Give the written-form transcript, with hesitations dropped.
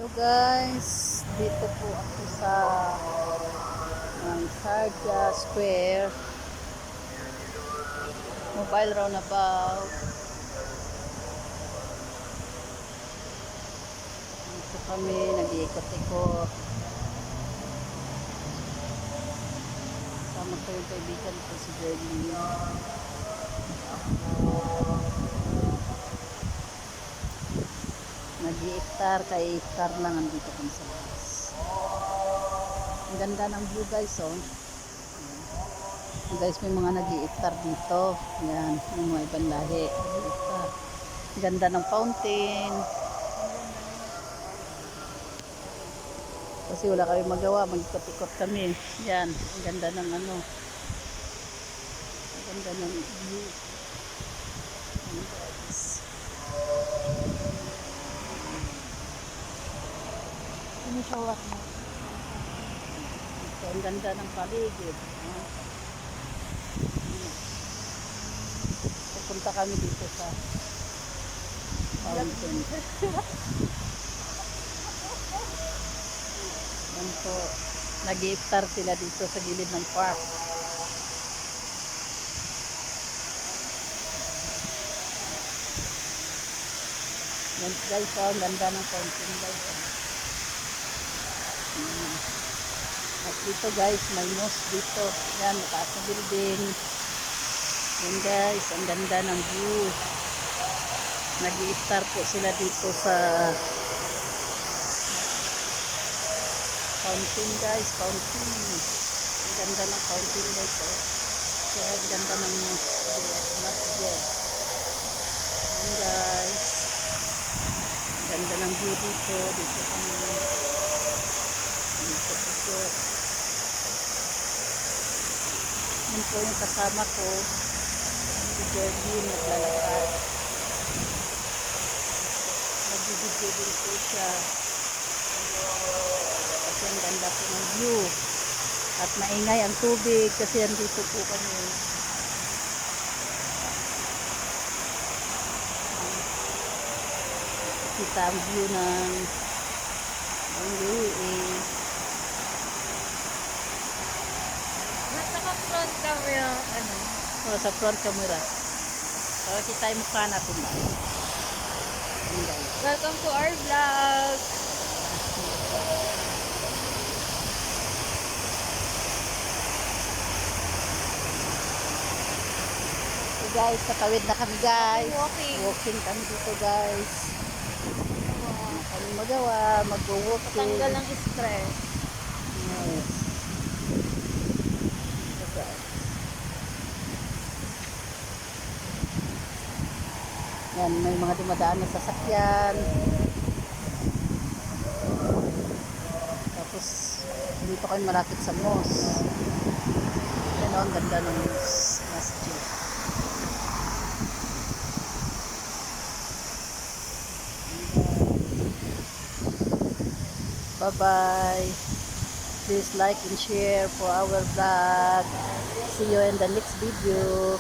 Hello guys, dito po ako sa Sharjah Square Mobile Roundabout. Dito kami nag-iikot-ikot. Kasama ko yung kaibigan ko si Jeremy. Nag-iiktar kay iktar lang andito kami sa labas. Ang ganda ng view guys, oh. Guys, may mga nag-iiktar dito. Yan, yung mga ibang lahi. Nag-iiktar. Ganda ng fountain. Kasi wala kami magawa, mag-ikot-ikot kami. Yan, ang ganda ng ano. Ang ganda ng view. Yan guys. Ini shower mo. So, ang ganda ng paligid. Pupunta kami dito sa fountain. Yan po. Nag-iiftar sila dito sa gilid ng park. Yan guys, oh, ang ganda ng fountain guys. At dito guys, may mosque dito. Yan, mataas na building. Yan guys, ang ganda ng view. Nag-iiftar po sila dito sa fountain guys, fountain. Ang ganda ng fountain guys, oh. Kaya ang ganda ng masjid. Yan guys. Ang ganda ng view dito. Dito kami. Dito. Yan po yung kasama ko. Si Jeremy naglalakad. Nagbibigyo din po siya. Kasi ang ganda po ng view. At maingay ang tubig kasi andito po kami. Kita ang view ng UAE. Nasa front kami yung ano. Oh, sa front camera. Para kita yung mukha natin ba? Yan guys. Welcome to our vlog. So guys, katawid na kami guys. Walking. Walking kami dito guys. Ano kami magawa, mag-walking. Tanggal ng stress. Yes. So guys. Yan, may mga dumadaan na sasakyan. Tapos, dito kayo malapit sa mosque. Yan o, ang ganda ng masjid. Bye-bye. Please like and share for our vlog. See you in the next video.